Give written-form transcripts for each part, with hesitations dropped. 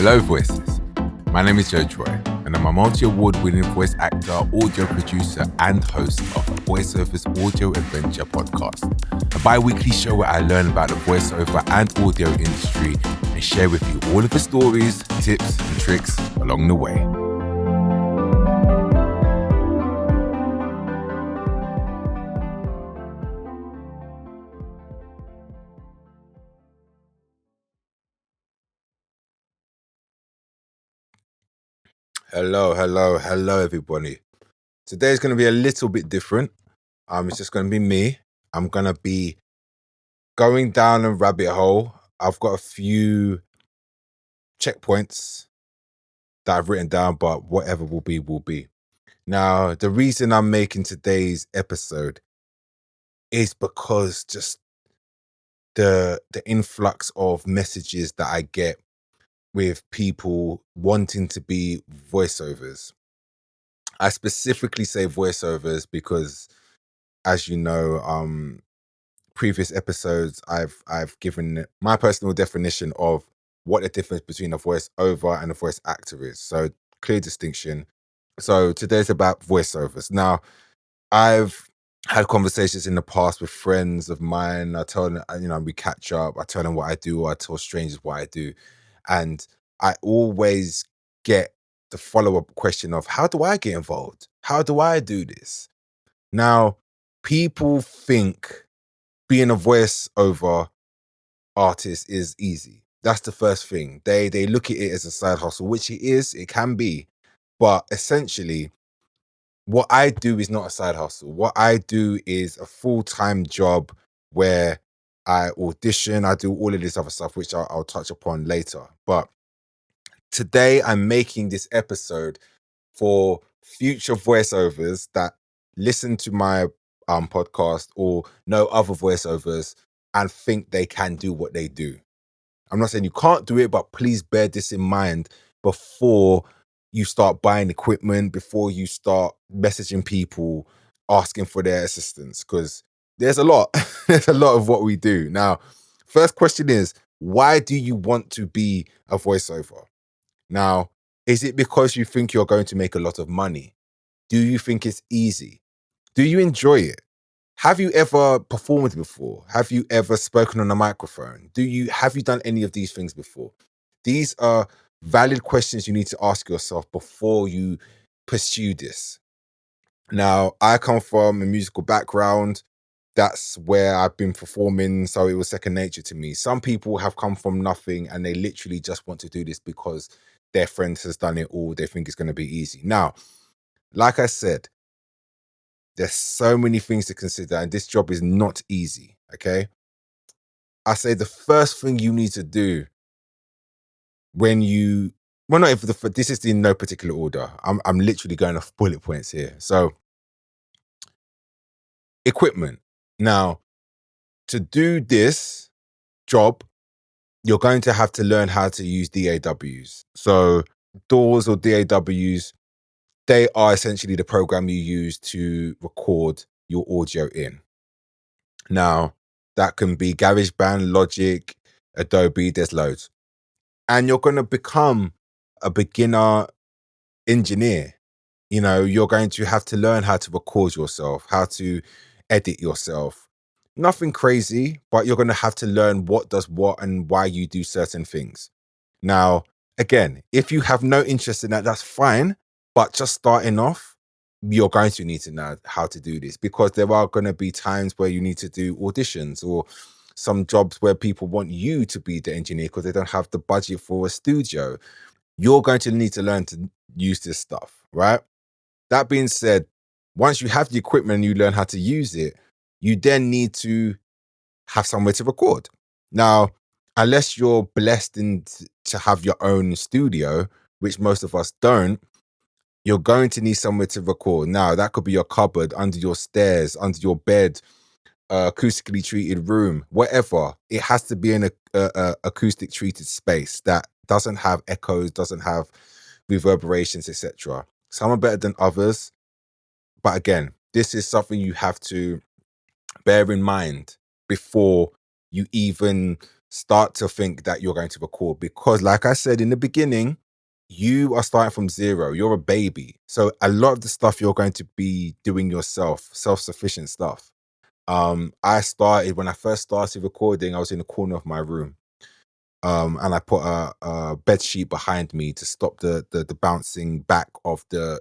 Hello, Voices. My name is Joe Troy, and I'm a multi-award-winning voice actor, audio producer, and host of the VOICEOVER'S Audio Adventure podcast, a bi-weekly show where I learn about the voiceover and audio industry and share with you all of the stories, tips, and tricks along the way. Hello, everybody. Today's going to be a little bit different. It's just going to be me. I'm going to be going down a rabbit hole. I've got a few checkpoints that I've written down, but whatever will be, will be. Now, the reason I'm making today's episode is because just the influx of messages that I get with people wanting to be voiceovers. I specifically say voiceovers because, as you know, previous episodes I've given my personal definition of what the difference between a voiceover and a voice actor is. So clear distinction. So today's about voiceovers. Now, I've had conversations in the past with friends of mine. I tell them, we catch up. I tell them what I do, or I tell strangers what I do. And I always get the follow-up question of, how do I get involved? How do I do this? Now, people think being a voiceover artist is easy. That's the first thing. They look at it as a side hustle, which it is, it can be. But essentially, what I do is not a side hustle. What I do is a full-time job where I audition, I do all of this other stuff, which I'll touch upon later. But today I'm making this episode for future voiceovers that listen to my podcast or know other voiceovers and think they can do what they do. I'm not saying you can't do it, but please bear this in mind before you start buying equipment, before you start messaging people, asking for their assistance, because there's a lot. There's a lot of what we do. Now, first question is, why do you want to be a voiceover? Now, is it because you think you're going to make a lot of money? Do you think it's easy? Do you enjoy it? Have you ever performed before? Have you ever spoken on a microphone? Have you done any of these things before? These are valid questions you need to ask yourself before you pursue this. Now, I come from a musical background. That's where I've been performing, so it was second nature to me. Some people have come from nothing and they literally just want to do this because their friend has done it all. They think it's going to be easy. Now, like I said, there's so many things to consider, and this job is not easy, okay? I say the first thing you need to do this is in no particular order. I'm literally going off bullet points here. So, equipment. Now, to do this job, you're going to have to learn how to use DAWs. So, DAWs or DAWs, they are essentially the program you use to record your audio in. Now, that can be GarageBand, Logic, Adobe, there's loads. And you're going to become a beginner engineer. You're going to have to learn how to record yourself, how to edit yourself. Nothing crazy, but you're going to have to learn what does what and why you do certain things. Now, again, if you have no interest in that, that's fine. But just starting off, you're going to need to know how to do this, because there are going to be times where you need to do auditions or some jobs where people want you to be the engineer because they don't have the budget for a studio. You're going to need to learn to use this stuff, right? That being said, once you have the equipment and you learn how to use it, you then need to have somewhere to record. Now, unless you're blessed to have your own studio, which most of us don't, you're going to need somewhere to record. Now, that could be your cupboard, under your stairs, under your bed, acoustically treated room, whatever. It has to be in a acoustic treated space that doesn't have echoes, doesn't have reverberations, etc. Some are better than others. But again, this is something you have to bear in mind before you even start to think that you're going to record, because like I said in the beginning, you are starting from zero. You're a baby. So a lot of the stuff you're going to be doing yourself, self-sufficient stuff. I started, when I first started recording, I was in the corner of my room. And I put a bed sheet behind me to stop the bouncing back of the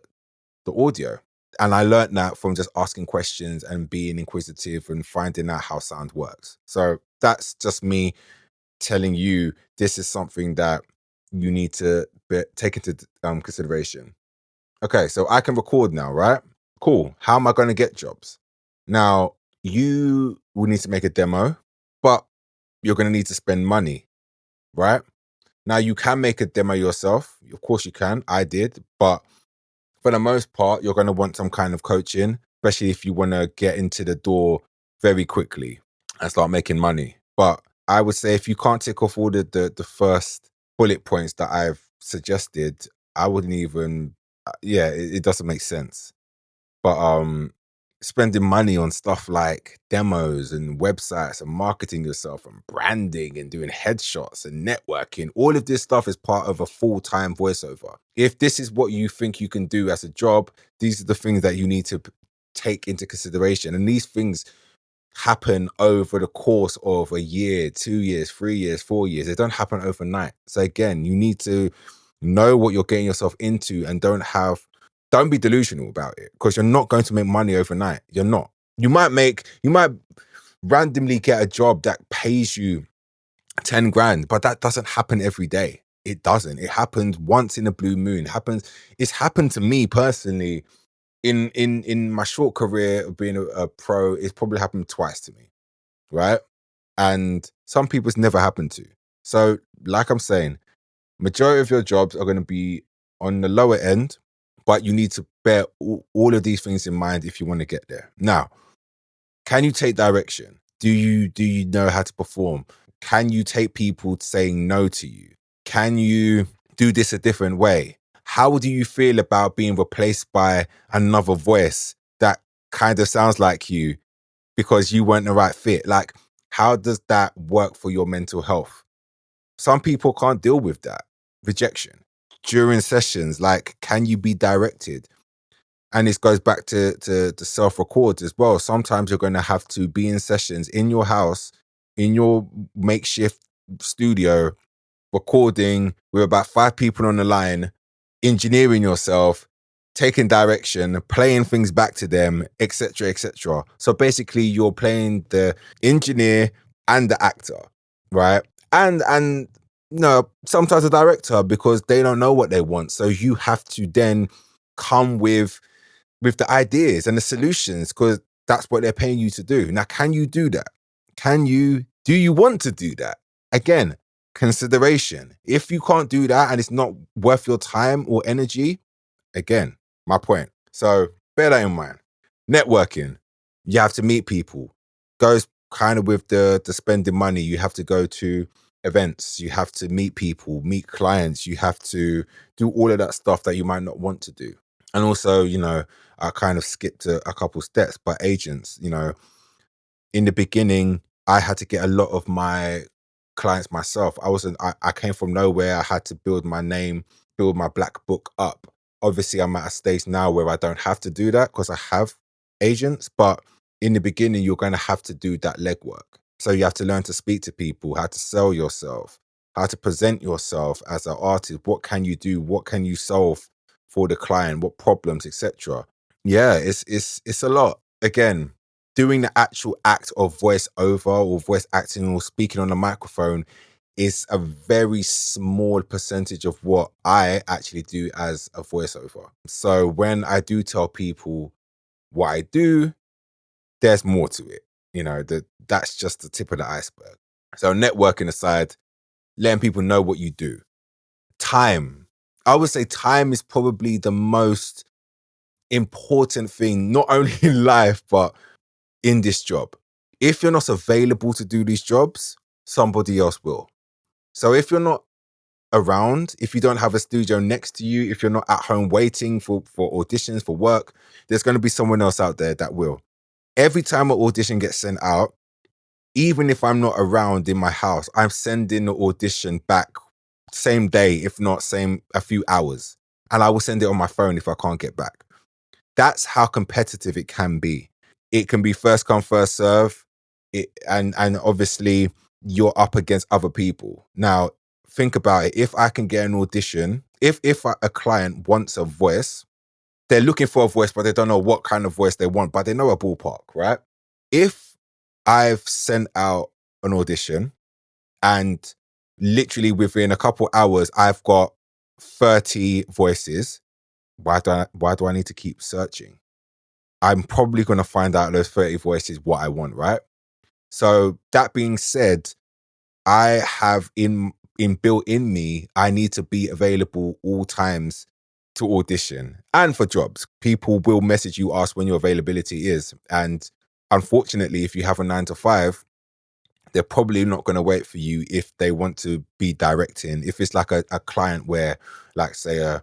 audio. And I learned that from just asking questions and being inquisitive and finding out how sound works. So that's just me telling you, this is something that you need to take into consideration. Okay, so I can record now, right? Cool. How am I going to get jobs? Now, you will need to make a demo, but you're going to need to spend money, right? Now, you can make a demo yourself. Of course you can. I did. But for the most part, you're going to want some kind of coaching, especially if you want to get into the door very quickly and start making money. But I would say if you can't tick off all the first bullet points that I've suggested, I wouldn't even, it doesn't make sense. But spending money on stuff like demos and websites and marketing yourself and branding and doing headshots and networking, all of this stuff is part of a full-time voiceover. If this is what you think you can do as a job, these are the things that you need to take into consideration. And these things happen over the course of a year, 2 years, 3 years, 4 years. They don't happen overnight. So again, you need to know what you're getting yourself into, and don't be delusional about it, because you're not going to make money overnight. You're not. You might randomly get a job that pays you 10 grand, but that doesn't happen every day. It doesn't. It happens once in a blue moon. It's happened to me personally in my short career of being a pro. It's probably happened twice to me, right? And some people it's never happened to. So like I'm saying, majority of your jobs are going to be on the lower end, but you need to bear all of these things in mind if you want to get there. Now, can you take direction? Do you know how to perform? Can you take people saying no to you? Can you do this a different way? How do you feel about being replaced by another voice that kind of sounds like you because you weren't the right fit? Like, how does that work for your mental health? Some people can't deal with that rejection during sessions. Like, can you be directed? And this goes back to self-records as well. Sometimes you're going to have to be in sessions in your house, in your makeshift studio, recording with about 5 people on the line, engineering yourself, taking direction, playing things back to them, etc., etc. So basically, you're playing the engineer and the actor, right? And no, sometimes a director, because they don't know what they want. So you have to then come with the ideas and the solutions, because that's what they're paying you to do. Now, can you do that? Do you want to do that? Again, consideration. If you can't do that and it's not worth your time or energy, again, my point. So bear that in mind. Networking, you have to meet people. Goes kind of with the spending money. You have to go to events. You have to meet people, meet clients. You have to do all of that stuff that you might not want to do. And also, I kind of skipped a couple steps, but agents, in the beginning, I had to get a lot of my clients myself. I came from nowhere. I had to build my name, build my black book up. Obviously, I'm at a stage now where I don't have to do that because I have agents, but in the beginning, you're going to have to do that legwork. So you have to learn to speak to people, how to sell yourself, how to present yourself as an artist. What can you do? What can you solve for the client? What problems, etc. Yeah, it's a lot. Again, doing the actual act of voiceover or voice acting or speaking on a microphone is a very small percentage of what I actually do as a voiceover. So when I do tell people what I do, there's more to it. That's just the tip of the iceberg. So networking aside, letting people know what you do. Time. I would say time is probably the most important thing, not only in life, but in this job. If you're not available to do these jobs, somebody else will. So if you're not around, if you don't have a studio next to you, if you're not at home waiting for auditions, for work, there's going to be someone else out there that will. Every time an audition gets sent out, even if I'm not around in my house, I'm sending the audition back same day, if not same a few hours. And I will send it on my phone if I can't get back. That's how competitive it can be. It can be first come, first serve. And obviously you're up against other people. Now, think about it. If I can get an audition, if a client wants a voice, they're looking for a voice, but they don't know what kind of voice they want, but they know a ballpark, right? If I've sent out an audition and literally within a couple hours I've got 30 voices, why do I need to keep searching? I'm probably going to find out those 30 voices what I want, right? So that being said, I have in built in me, I need to be available all times to audition and for jobs. People will message you, ask when your availability is. And unfortunately, if you have a 9 to 5, they're probably not going to wait for you if they want to be directing. If it's like a client where, like, say, a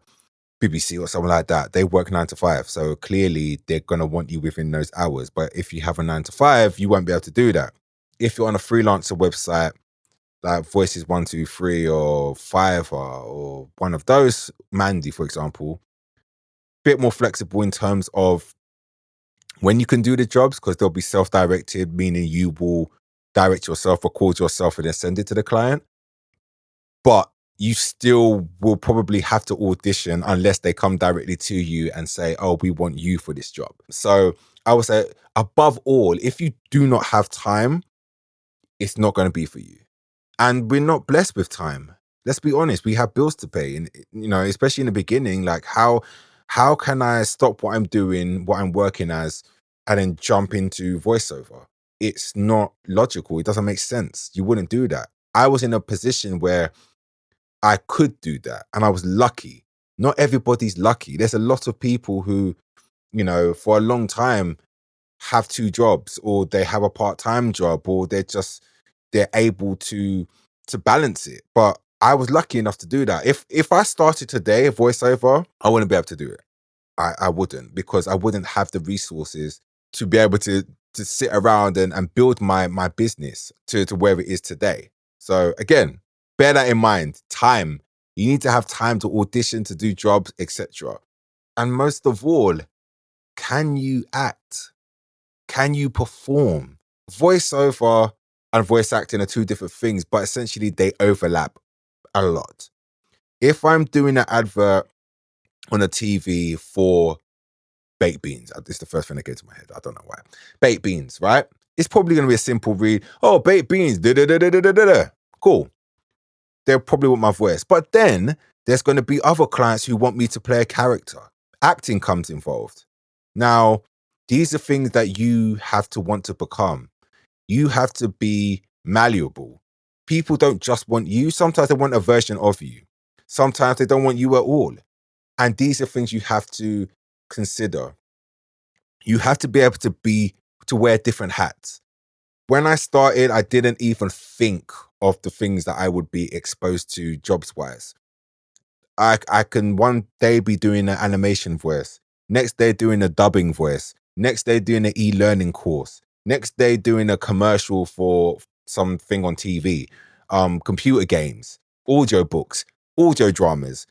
BBC or something like that, they work 9 to 5. So clearly they're going to want you within those hours. But if you have a 9 to 5, you won't be able to do that. If you're on a freelancer website, like Voices 123 or Fiverr or one of those, Mandy, for example, bit more flexible in terms of when you can do the jobs, because they'll be self-directed, meaning you will direct yourself, record yourself, and then send it to the client. But you still will probably have to audition unless they come directly to you and say, oh, we want you for this job. So I would say, above all, if you do not have time, it's not going to be for you. And we're not blessed with time. Let's be honest, we have bills to pay. And, especially in the beginning, like how can I stop what I'm doing, what I'm working as, and then jump into voiceover? It's not logical. It doesn't make sense. You wouldn't do that. I was in a position where I could do that, and I was lucky. Not everybody's lucky. There's a lot of people who, for a long time have 2 jobs, or they have a part-time job, or they're able to balance it. But I was lucky enough to do that. If I started today a voiceover, I wouldn't be able to do it. I wouldn't, because I wouldn't have the resources to be able to sit around and build my business to where it is today. So again, bear that in mind. Time. You need to have time to audition, to do jobs, etc. And most of all, can you act? Can you perform? Voiceover and voice acting are 2 different things, but essentially they overlap a lot. If I'm doing an advert on a TV for baked beans, it's the first thing that came to my head. I don't know why. Baked beans, right? It's probably going to be a simple read. Oh, baked beans. Da, da, da, da, da, da, da. Cool. They'll probably want my voice. But then there's going to be other clients who want me to play a character. Acting comes involved. Now, these are things that you have to want to become. You have to be malleable. People don't just want you. Sometimes they want a version of you. Sometimes they don't want you at all. And these are things you have to consider. You have to be able to wear different hats. When I started, I didn't even think of the things that I would be exposed to jobs wise. I can one day be doing an animation voice, next day doing a dubbing voice, next day doing an e-learning course, next day doing a commercial for something on TV, computer games, audio books, audio dramas.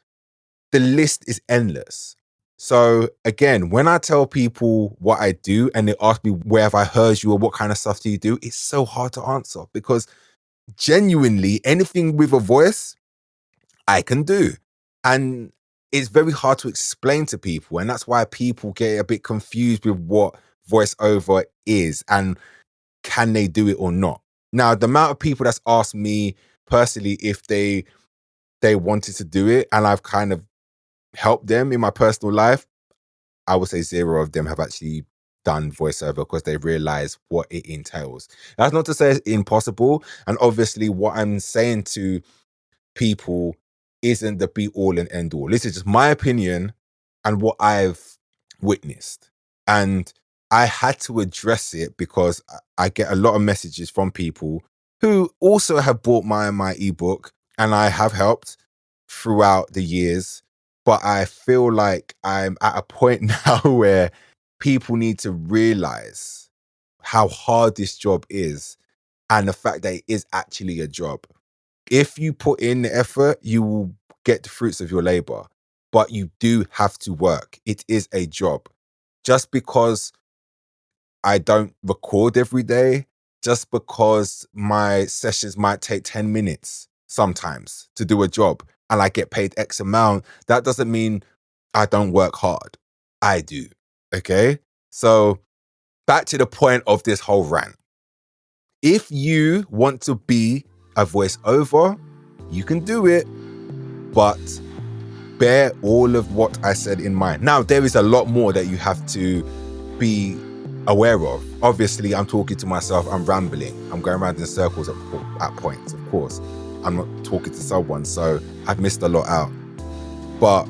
The list is endless. So again, when I tell people what I do and they ask me, where have I heard you, or what kind of stuff do you do, it's so hard to answer, because genuinely anything with a voice I can do. And it's very hard to explain to people. And that's why people get a bit confused with what voiceover is and can they do it or not. Now, the amount of people that's asked me personally if they wanted to do it, and I've kind of helped them in my personal life, I would say 0 of them have actually done voiceover because they realize what it entails. That's not to say it's impossible. And obviously what I'm saying to people isn't the be all and end all. This is just my opinion and what I've witnessed. And I had to address it because I get a lot of messages from people who also have bought my ebook, and I have helped throughout the years. But I feel like I'm at a point now where people need to realize how hard this job is and the fact that it is actually a job. If you put in the effort, you will get the fruits of your labor, but you do have to work. It is a job. Just because I don't record every day, just because my sessions might take 10 minutes sometimes to do a job and I get paid X amount, that doesn't mean I don't work hard. I do. Okay? So back to the point of this whole rant. If you want to be a voiceover, you can do it, but bear all of what I said in mind. Now, there is a lot more that you have to be aware of. Obviously, I'm talking to myself, I'm rambling, I'm going around in circles at points, of course. I'm not talking to someone, so I've missed a lot out. But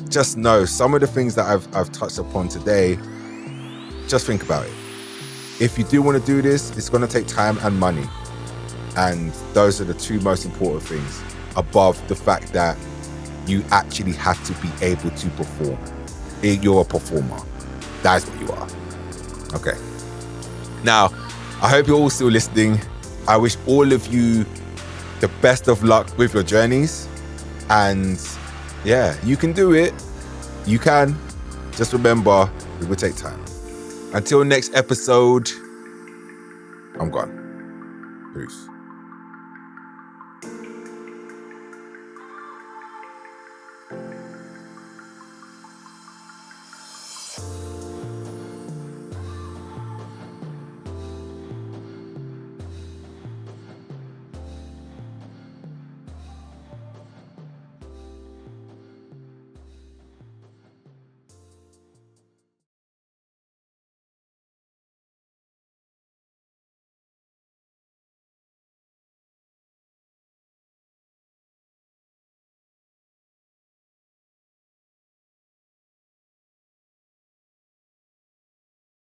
just know some of the things that I've touched upon today, just think about it. If you do want to do this, it's going to take time and money. And those are the two most important things above the fact that you actually have to be able to perform. You're a performer. That's what you are. Okay. Now, I hope you're all still listening. I wish all of you the best of luck with your journeys. And yeah, you can do it. You can. Just remember, it will take time. Until next episode, I'm gone. Peace.